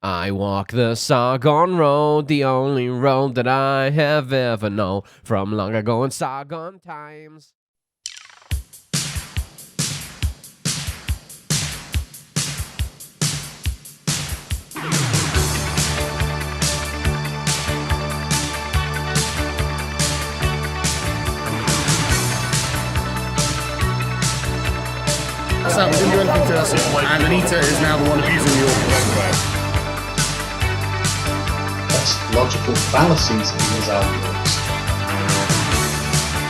I walk the Sargon road, the only road that I have ever known, from long ago in Sargon times. So we didn't do anything to us, and Anita is now the one abusing the orphans. That's logical fallacies in his arguments.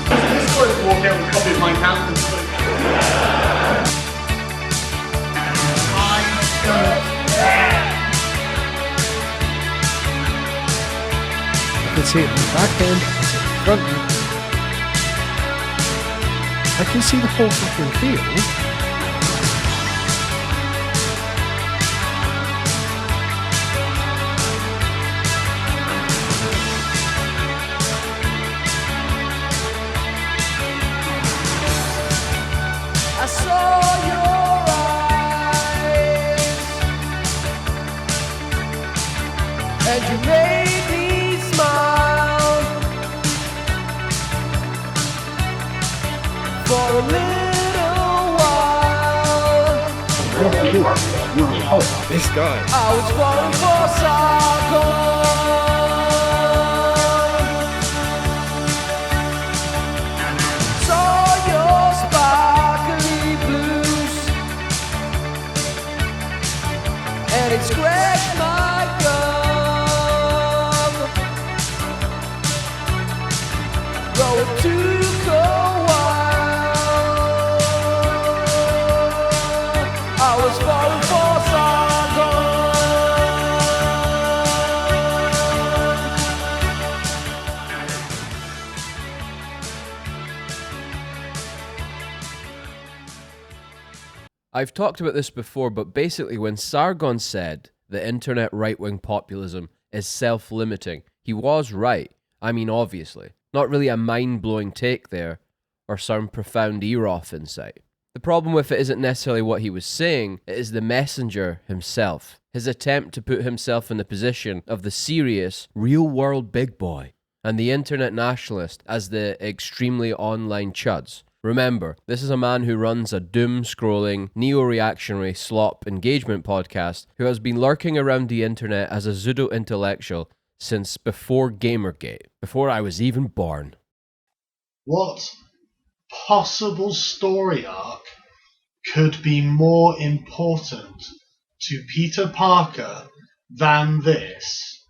This boy would walk out with a copy of my account. I can see it in the back end, I can see it in the front end. I can see the whole fucking field. I saw your eyes, and you made me smile for a little while. This guy. I was falling for Sargon. Saw your sparkly blues, and it scratched my gum. Though it took a while, I was falling for Sargon. I've talked about this before, but basically when Sargon said the internet right-wing populism is self-limiting, he was right. I mean, obviously. Not really a mind-blowing take there, or some profound Eroth insight. The problem with it isn't necessarily what he was saying, it is the messenger himself. His attempt to put himself in the position of the serious, real-world big boy, and the internet nationalist as the extremely online chuds. Remember, this is a man who runs a doom-scrolling, neo-reactionary slop engagement podcast who has been lurking around the internet as a pseudo-intellectual since before Gamergate, before I was even born. What possible story arc could be more important to Peter Parker than this?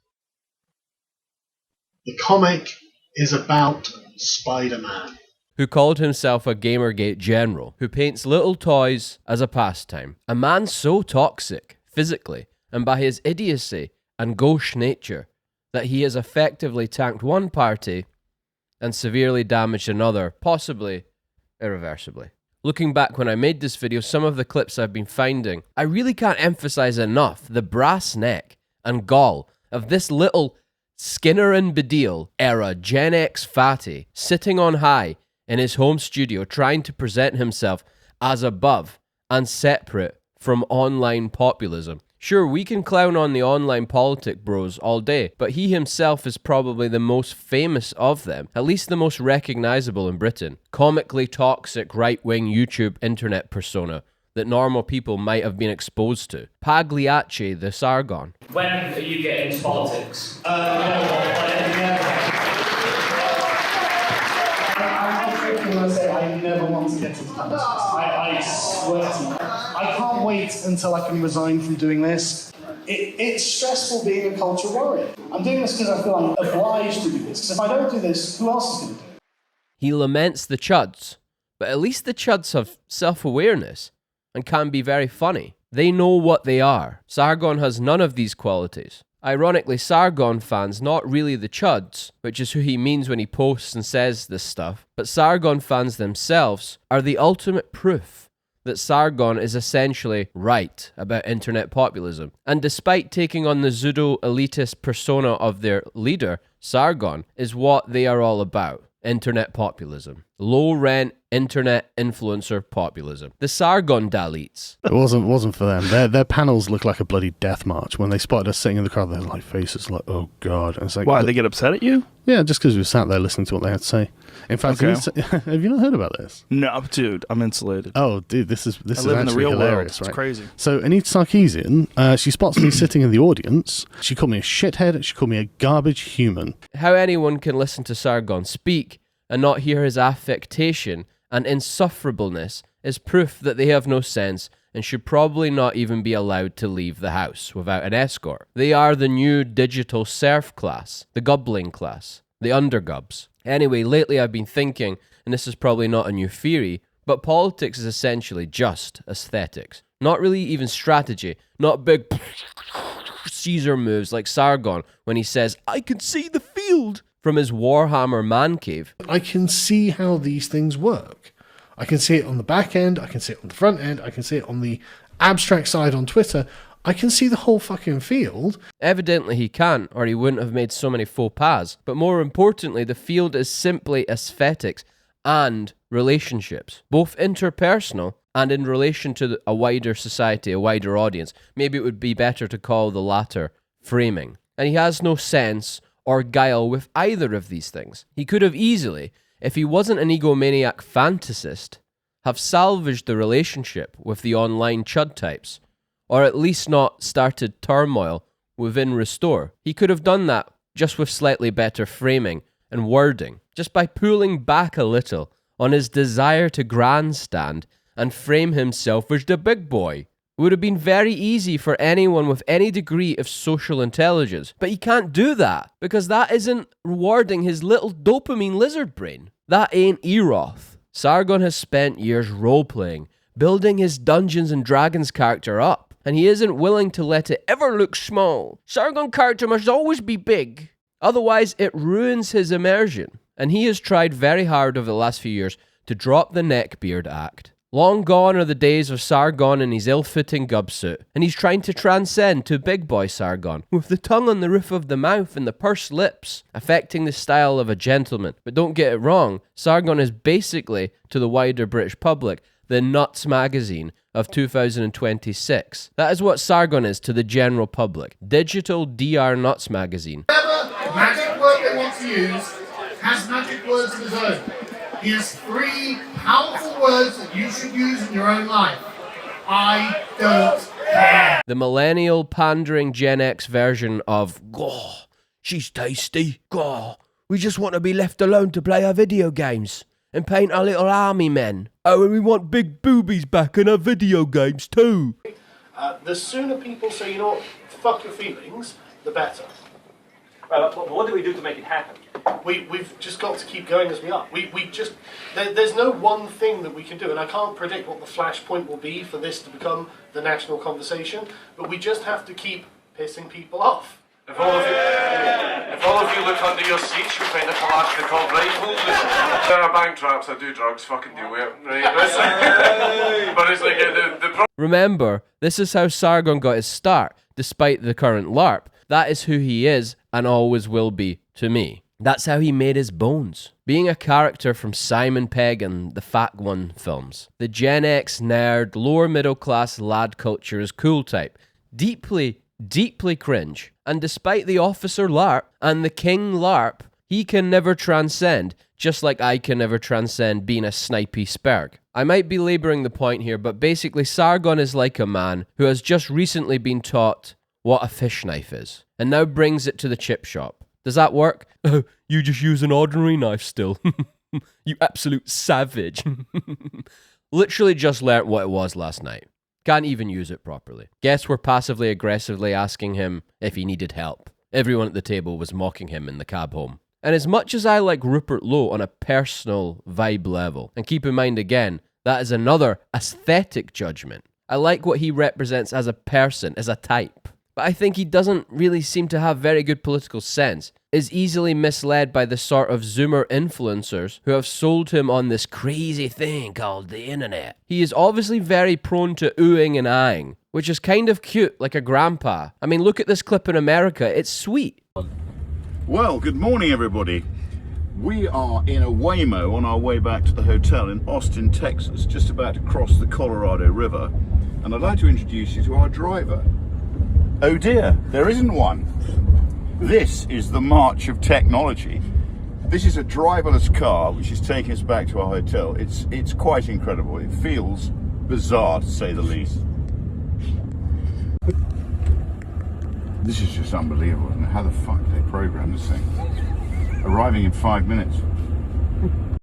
The comic is about Spider-Man. Who called himself a Gamergate general, who paints little toys as a pastime. A man so toxic, physically, and by his idiocy and gauche nature, that he has effectively tanked one party and severely damaged another, possibly irreversibly. Looking back when I made this video, some of the clips I've been finding, I really can't emphasize enough the brass neck and gall of this little Skinner and Bedeel era Gen X fatty sitting on high in his home studio trying to present himself as above and separate from online populism. Sure, we can clown on the online politic bros all day, but he himself is probably the most famous of them, at least the most recognizable in Britain. Comically toxic right-wing YouTube internet persona that normal people might have been exposed to. Pagliacci the Sargon. When are you getting into politics? I never want to get into politics. I swear to you. I can't wait until I can resign from doing this. It's stressful being a culture warrior. I'm doing this because I feel I'm obliged to do this. Because if I don't do this, who else is going to do it? He laments the chuds, but at least the chuds have self-awareness and can be very funny. They know what they are. Sargon has none of these qualities. Ironically, Sargon fans, not really the chuds, which is who he means when he posts and says this stuff, but Sargon fans themselves are the ultimate proof that Sargon is essentially right about internet populism. And despite taking on the pseudo-elitist persona of their leader, Sargon is what they are all about, internet populism. Low rent internet influencer populism. The Sargon Dalits. It wasn't for them. Their panels look like a bloody death march. When they spotted us sitting in the crowd, their like faces like, oh god. And it's like, why, they get upset at you? Yeah, just because we sat there listening to what they had to say. In fact, Okay. have you not heard about this? No, dude, I'm insulated. Oh, dude, this is I live in the actually real hilarious, world. right? It's crazy. So Anita Sarkeesian, she spots me sitting in the audience. She called me a shithead. She called me a garbage human. How anyone can listen to Sargon speak and not hear his affectation and insufferableness is proof that they have no sense and should probably not even be allowed to leave the house without an escort. They are the new digital serf class, the gubbling class, the undergubs. Anyway, lately I've been thinking, and this is probably not a new theory, but politics is essentially just aesthetics. Not really even strategy, not big Caesar moves like Sargon when he says, "I can see the field," from his Warhammer man cave. I can see how these things work. I can see it on the back end, I can see it on the front end, I can see it on the abstract side on Twitter. I can see the whole fucking field. Evidently he can't, or he wouldn't have made so many faux pas. But more importantly, the field is simply aesthetics and relationships, both interpersonal and in relation to a wider society, a wider audience. Maybe it would be better to call the latter framing. And he has no sense or guile with either of these things. He could have easily, if he wasn't an egomaniac fantasist, have salvaged the relationship with the online chud types, or at least not started turmoil within Restore. He could have done that just with slightly better framing and wording, just by pulling back a little on his desire to grandstand and frame himself as the big boy. It would have been very easy for anyone with any degree of social intelligence, but he can't do that, because that isn't rewarding his little dopamine lizard brain. That ain't Eroth. Sargon has spent years role-playing, building his Dungeons and Dragons character up, and he isn't willing to let it ever look small. Sargon character must always be big, otherwise it ruins his immersion. And he has tried very hard over the last few years to drop the neckbeard act. Long gone are the days of Sargon in his ill-fitting gubsuit, and he's trying to transcend to big boy Sargon, with the tongue on the roof of the mouth and the pursed lips, affecting the style of a gentleman. But don't get it wrong, Sargon is basically, to the wider British public, the Nuts magazine of 2026. That is what Sargon is to the general public. Digital DR Nuts magazine. Whatever magic word they want to use has magic words of his own. He has 3 powerful words that you should use in your own life. I don't care. The millennial pandering Gen X version of, "Goh, she's tasty. Goh, we just want to be left alone to play our video games and paint our little army men. Oh, and we want big boobies back in our video games too." The sooner people say, you know what, fuck your feelings, the better. But what do we do to make it happen? We've just got to keep going as we are. There's no one thing that we can do, and I can't predict what the flashpoint will be for this to become the national conversation, but we just have to keep pissing people off. If all of you look under your seats, you'll find a Kalashnikov rifle. There are bank traps, I do drugs, fucking deal with it. Right? But it's like the Remember, this is how Sargon got his start, despite the current LARP. That is who he is and always will be to me. That's how he made his bones. Being a character from Simon Pegg and the Fat One films. The Gen X nerd, lower middle class lad culture is cool type. Deeply, deeply cringe. And despite the Officer LARP and the King LARP, he can never transcend, just like I can never transcend being a snipey sperg. I might be labouring the point here, but basically Sargon is like a man who has just recently been taught what a fish knife is, and now brings it to the chip shop. Does that work? Oh, you just use an ordinary knife still. You absolute savage. Literally just learnt what it was last night. Can't even use it properly. Guests were passively aggressively asking him if he needed help. Everyone at the table was mocking him in the cab home. And as much as I like Rupert Lowe on a personal vibe level, and keep in mind again, that is another aesthetic judgment. I like what he represents as a person, as a type. But I think he doesn't really seem to have very good political sense, is easily misled by the sort of Zoomer influencers who have sold him on this crazy thing called the internet. He is obviously very prone to oohing and eyeing, which is kind of cute, like a grandpa. I mean, look at this clip in America, it's sweet. Well, good morning, everybody. We are in a Waymo on our way back to the hotel in Austin, Texas, just about to cross the Colorado River, and I'd like to introduce you to our driver. Oh dear, there isn't one. This is the march of technology. This is a driverless car which is taking us back to our hotel. It's quite incredible. It feels bizarre, to say the least. This is just unbelievable, isn't it? How the fuck did they program this thing? Arriving in 5 minutes.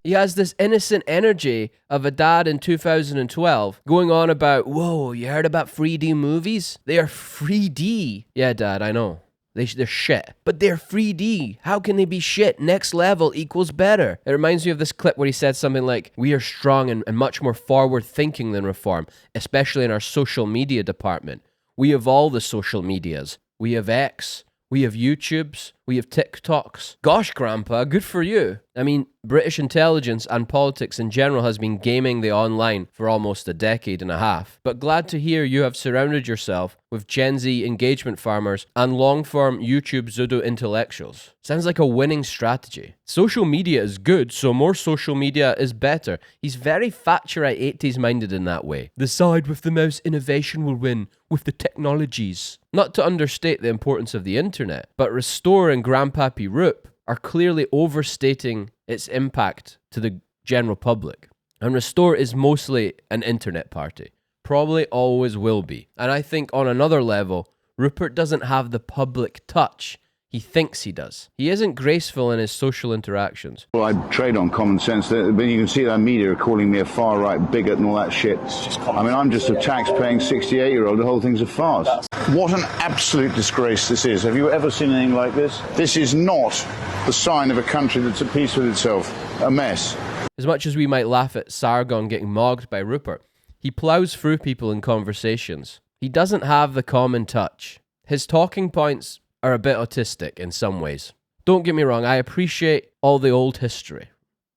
He has this innocent energy of a dad in 2012 going on about, whoa, you heard about 3D movies? They are 3D. Yeah, Dad, I know. They're shit. But they're 3D. How can they be shit? Next level equals better. It reminds me of this clip where he said something like, we are strong and much more forward thinking than Reform, especially in our social media department. We have all the social medias. We have X. We have YouTubes. We have TikToks. Gosh, Grandpa, good for you. I mean, British intelligence and politics in general has been gaming the online for almost a decade and a half. But glad to hear you have surrounded yourself with Gen Z engagement farmers and long-form YouTube pseudo intellectuals. Sounds like a winning strategy. Social media is good, so more social media is better. He's very Thatcherite 80s minded in that way. The side with the most innovation will win with the technologies. Not to understate the importance of the internet, but Restore and Grandpappy Roop are clearly overstating its impact to the general public. And Restore is mostly an internet party. Probably always will be. And I think on another level, Rupert doesn't have the public touch he thinks he does. He isn't graceful in his social interactions. Well, I trade on common sense, but you can see that media are calling me a far-right bigot and all that shit. I mean, I'm just a tax-paying 68-year-old. The whole thing's a farce. What an absolute disgrace this is. Have you ever seen anything like this? This is not the sign of a country that's at peace with itself. A mess. As much as we might laugh at Sargon getting mogged by Rupert, he plows through people in conversations. He doesn't have the common touch. His talking points are a bit autistic in some ways. Don't get me wrong, I appreciate all the old history.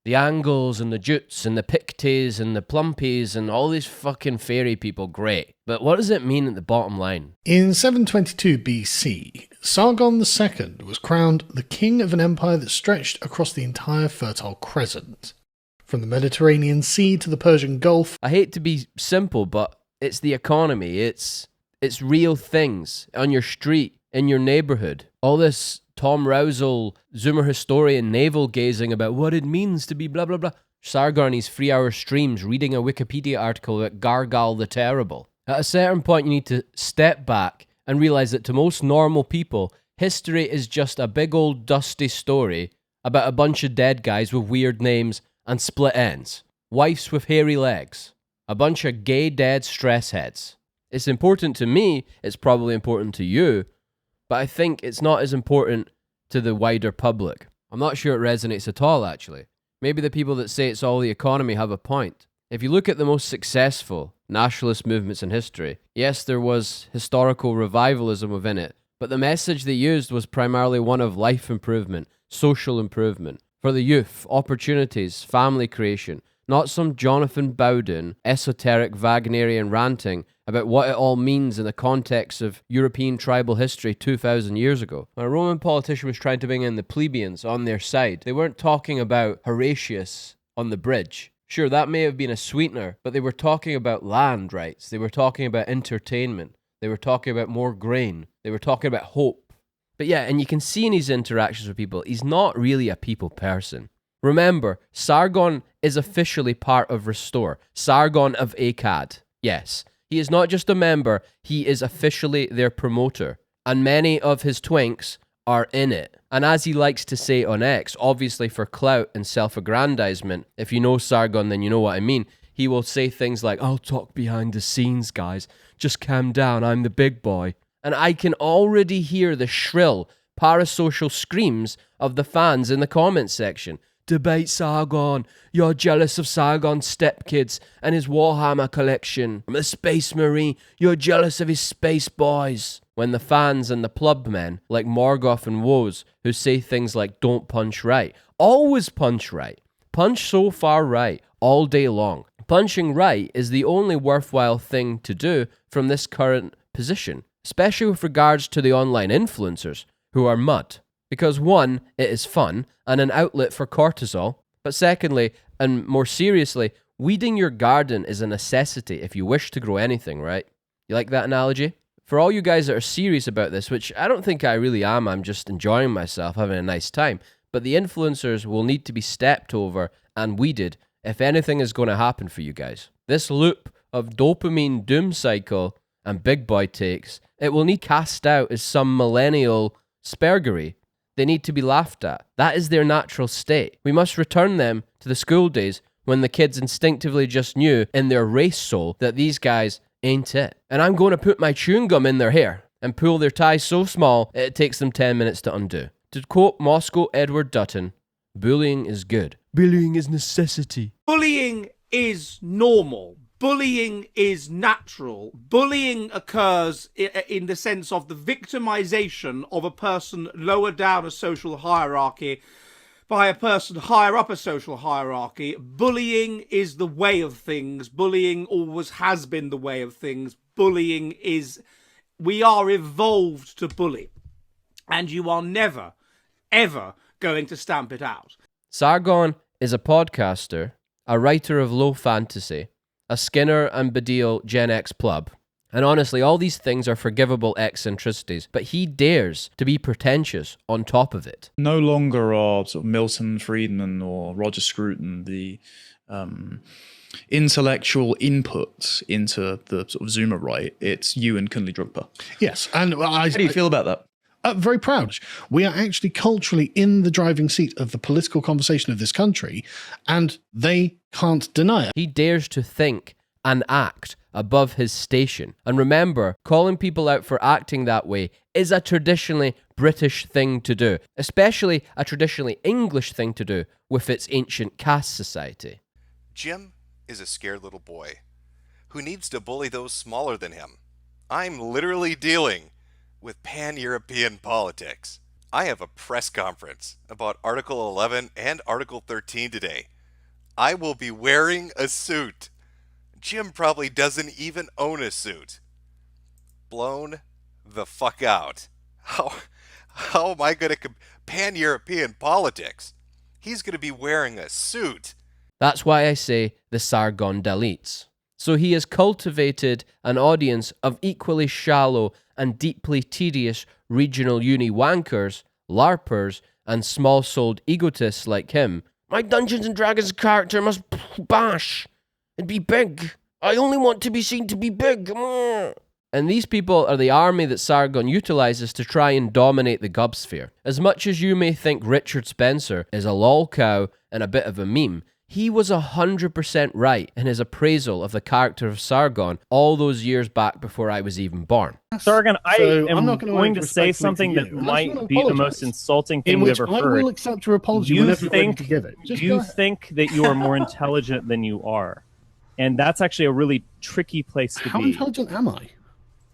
The Angles and the Jutes and the Pictes and the Plumpies and all these fucking fairy people, great. But what does it mean at the bottom line? In 722 BC, Sargon II was crowned the king of an empire that stretched across the entire Fertile Crescent. From the Mediterranean Sea to the Persian Gulf. I hate to be simple, but it's the economy. It's real things on your street, in your neighborhood. All this Tom Rousel, Zoomer historian, navel-gazing about what it means to be blah, blah, blah. Sargon, his 3-hour streams reading a Wikipedia article about Gargal the Terrible. At a certain point, you need to step back and realize that to most normal people, history is just a big old dusty story about a bunch of dead guys with weird names and split ends. Wives with hairy legs. A bunch of gay dead stress heads. It's important to me, it's probably important to you, but I think it's not as important to the wider public. I'm not sure it resonates at all, actually. Maybe the people that say it's all the economy have a point. If you look at the most successful nationalist movements in history, yes, there was historical revivalism within it, but the message they used was primarily one of life improvement, social improvement, for the youth, opportunities, family creation, not some Jonathan Bowden, esoteric Wagnerian ranting about what it all means in the context of European tribal history 2,000 years ago. When a Roman politician was trying to bring in the plebeians on their side, they weren't talking about Horatius on the bridge. Sure, that may have been a sweetener, but they were talking about land rights. They were talking about entertainment. They were talking about more grain. They were talking about hope. But yeah, and you can see in his interactions with people, he's not really a people person. Remember, Sargon is officially part of Restore. Sargon of Akkad. Yes, he is not just a member, he is officially their promoter. And many of his twinks are in it. And as he likes to say on X, obviously for clout and self-aggrandizement, if you know Sargon, then you know what I mean, he will say things like, I'll talk behind the scenes, guys. Just calm down, I'm the big boy. And I can already hear the shrill, parasocial screams of the fans in the comments section. Debate Sargon. You're jealous of Sargon's stepkids and his Warhammer collection. I'm a space marine. You're jealous of his space boys. When the fans and the plub men, like Morgoth and Woes, who say things like don't punch right, always punch right. Punch so far right, all day long. Punching right is the only worthwhile thing to do from this current position, especially with regards to the online influencers, who are mud. Because one, it is fun and an outlet for cortisol, but secondly, and more seriously, weeding your garden is a necessity if you wish to grow anything, right? You like that analogy? For all you guys that are serious about this, which I don't think I really am, I'm just enjoying myself, having a nice time, but the influencers will need to be stepped over and weeded if anything is going to happen for you guys. This loop of dopamine doom cycle and big boy takes, it will need cast out as some millennial spergery. They need to be laughed at. That is their natural state. We must return them to the school days when the kids instinctively just knew in their race soul that these guys ain't it. And I'm going to put my chewing gum in their hair and pull their ties so small it takes them 10 minutes to undo. To quote Moscow Edward Dutton, bullying is good. Bullying is necessity. Bullying is normal. Bullying is natural. Bullying occurs in the sense of the victimization of a person lower down a social hierarchy by a person higher up a social hierarchy. Bullying is the way of things. Bullying always has been the way of things. Bullying is... We are evolved to bully. And you are never, ever going to stamp it out. Sargon is a podcaster, a writer of low fantasy, a Skinner and Badil Gen X pleb. And honestly, all these things are forgivable eccentricities, but he dares to be pretentious on top of it. No longer are sort of Milton Friedman or Roger Scruton the intellectual input into the sort of Zoomer right. It's you and Kunle Drugpa. Yes, and how do you feel about that? Very proud. We are actually culturally in the driving seat of the political conversation of this country, and they can't deny it. He dares to think and act above his station. And remember, calling people out for acting that way is a traditionally British thing to do, especially a traditionally English thing to do with its ancient caste society. Jim is a scared little boy who needs to bully those smaller than him. I'm literally dealing with pan-European politics. I have a press conference about Article 11 and Article 13 today. I will be wearing a suit. Jim probably doesn't even own a suit. Blown the fuck out. How am I going to pan-European politics? He's going to be wearing a suit. That's why I say the Sargon deletes. So he has cultivated an audience of equally shallow and deeply tedious regional uni wankers, larpers, and small-souled egotists like him. My Dungeons & Dragons character must bash and be big. I only want to be seen to be big. And these people are the army that Sargon utilizes to try and dominate the gubsphere. As much as you may think Richard Spencer is a lol cow and a bit of a meme, he was 100% right in his appraisal of the character of Sargon all those years back before I was even born. Sargon, I am not going to say something that might be the most insulting thing we've ever heard. I will accept your apology whenever you're ready to give it. You think that you are more intelligent than you are. And that's actually a really tricky place to be. How intelligent am I?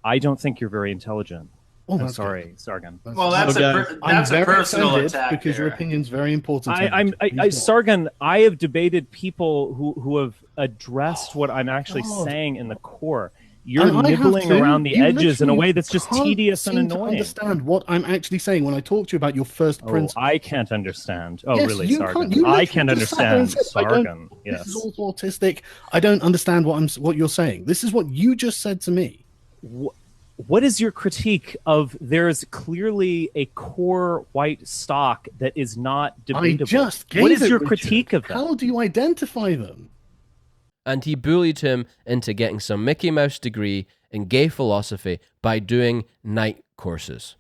I don't think you're very intelligent. Oh, I'm sorry, Sargon. Well, that's a personal attack because your opinion's very important. Sargon, I have debated people who have addressed what I'm actually saying in the core. You're nibbling around the edges in a way that's just tedious and annoying. To understand what I'm actually saying when I talk to you about your first principle. I can't understand. Oh, yes, really, Sargon? I can't understand, Sargon. Yes. This is all autistic. I don't understand what you're saying. This is what you just said to me. What is your critique of there's clearly a core white stock that is not debatable? I just gave What is your Richard. critique of that? How do you identify them? And he bullied him into getting some Mickey Mouse degree in gay philosophy by doing night courses.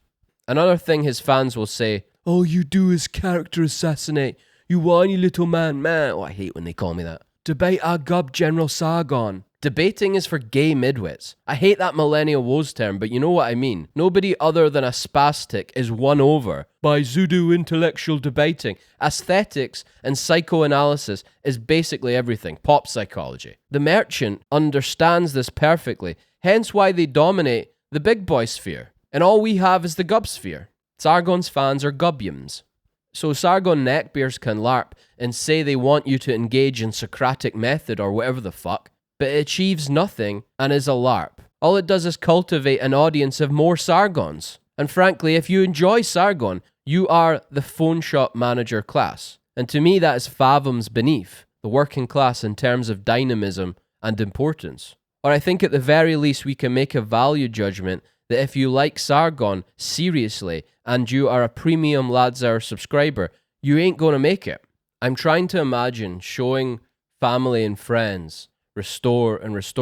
Another thing his fans will say, all you do is character assassinate, you whiny little man. Oh, I hate when they call me that. Debate our gub General Sargon. Debating is for gay midwits. I hate that Millennial Woes term, but you know what I mean. Nobody other than a spastic is won over by pseudo intellectual debating. Aesthetics and psychoanalysis is basically everything. Pop psychology. The Merchant understands this perfectly, hence why they dominate the big boy sphere. And all we have is the gub sphere. Sargon's fans are gubiums. So Sargon neckbeards can LARP and say they want you to engage in Socratic method or whatever the fuck, but it achieves nothing and is a LARP. All it does is cultivate an audience of more Sargons. And frankly, if you enjoy Sargon, You are the phone shop manager class. And to me, that is fathoms beneath the working class in terms of dynamism and importance. Or I think at the very least we can make a value judgment that if you like Sargon seriously and you are a premium Lads Hour subscriber, you ain't going to make it. I'm trying to imagine showing family and friends Restore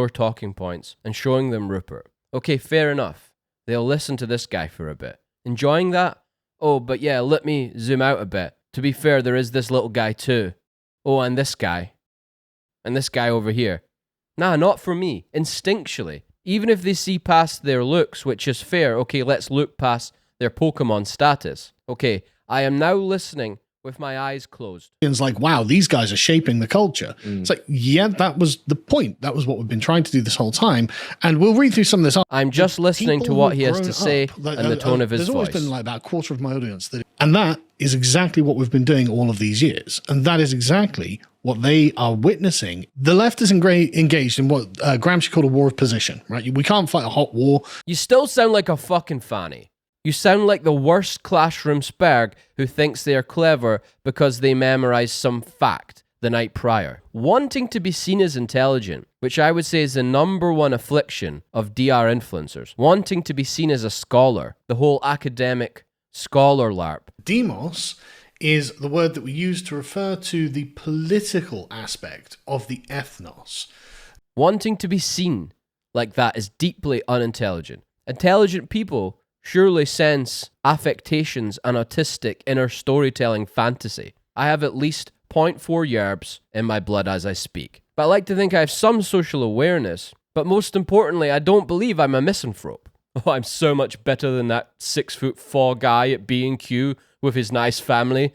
Talking Points and showing them Rupert. Okay, fair enough. They'll listen to this guy for a bit. Enjoying that? Oh, but yeah, let me zoom out a bit. To be fair, there is this little guy too. Oh, and this guy. And this guy over here. Nah, not for me. Instinctually. Even if they see past their looks, which is fair, okay, let's look past their Pokemon status. Okay, I am now listening with my eyes closed. It's like, wow, these guys are shaping the culture. It's like, yeah, that was the point. That was what we've been trying to do this whole time. And we'll read through some of this. I'm just listening to what he has to say and the tone of his voice. There's always been like about a quarter of my audience. And that is exactly what we've been doing all of these years. And that is exactly what they are witnessing. The left is engaged in what Gramsci called a war of position, right? We can't fight a hot war. You still sound like a fucking fanny. You sound like the worst classroom sperg who thinks they are clever because they memorized some fact the night prior. Wanting to be seen as intelligent, which I would say is the number one affliction of DR influencers. Wanting to be seen as a scholar, the whole academic scholar LARP. Demos is the word that we use to refer to the political aspect of the ethnos. Wanting to be seen like that is deeply unintelligent. Intelligent people surely sense affectations and autistic inner storytelling fantasy. I have at least 0.4 yerbs in my blood as I speak. But I like to think I have some social awareness, but most importantly, I don't believe I'm a misanthrope. Oh, I'm so much better than that 6'4" guy at B&Q with his nice family.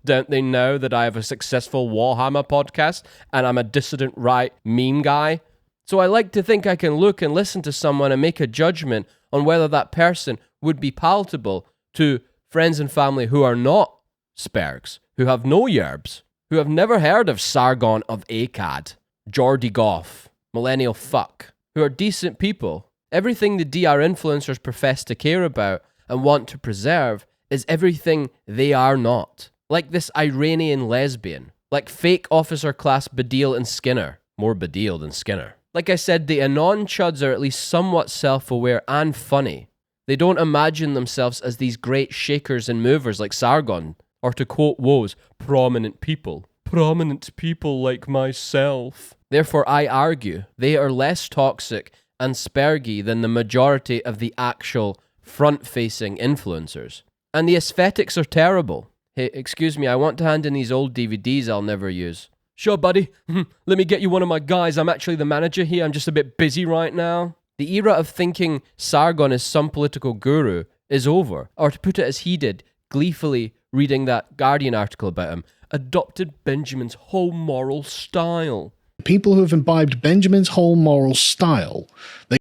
Don't they know that I have a successful Warhammer podcast and I'm a dissident right meme guy? So I like to think I can look and listen to someone and make a judgment on whether that person would be palatable to friends and family who are not spergs, who have no yerbs, who have never heard of Sargon of Akkad, Geordie Goff, Millennial Fuck, who are decent people. Everything the DR influencers profess to care about and want to preserve is everything they are not. Like this Iranian lesbian, like fake officer class Badil and Skinner. More Badil than Skinner. Like I said, the Anon chuds are at least somewhat self-aware and funny. They don't imagine themselves as these great shakers and movers like Sargon, or to quote Woes, prominent people. Prominent people like myself. Therefore, I argue they are less toxic and spergy than the majority of the actual front-facing influencers. And the aesthetics are terrible. Hey, excuse me, I want to hand in these old DVDs I'll never use. Sure, buddy. Let me get you one of my guys. I'm actually the manager here. I'm just a bit busy right now. The era of thinking Sargon is some political guru is over. Or to put it as he did, gleefully reading that Guardian article about him, adopted Benjamin's whole moral style. People who have imbibed Benjamin's whole moral style.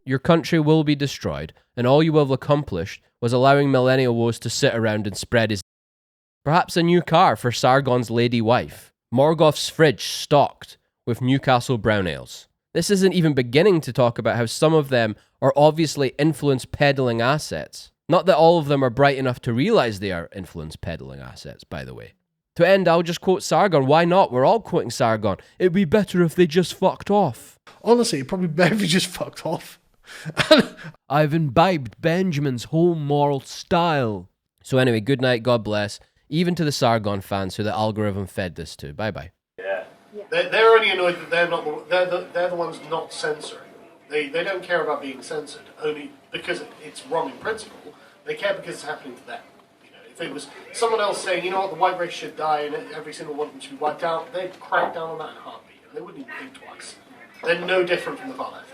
Your country will be destroyed, and all you will have accomplished was allowing Millennial Woes to sit around and spread his... Perhaps a new car for Sargon's lady wife. Morgoth's fridge stocked with Newcastle brown ales. This isn't even beginning to talk about how some of them are obviously influence peddling assets. Not that all of them are bright enough to realize they are influence peddling assets, by the way. To end, I'll just quote Sargon. Why not? We're all quoting Sargon. It'd be better if they just fucked off. Honestly, it'd probably be better if they just fucked off. I've imbibed Benjamin's whole moral style. So anyway, good night, God bless. Even to the Sargon fans who the algorithm fed this to. Bye-bye. Yeah. They're only annoyed that they're the ones not censoring. They don't care about being censored, only because it's wrong in principle. They care because it's happening to them. You know, if it was someone else saying, you know what, the white race should die and every single one of them should be wiped out, they'd crack down on that in a heartbeat. And they wouldn't even think twice. They're no different from the far left.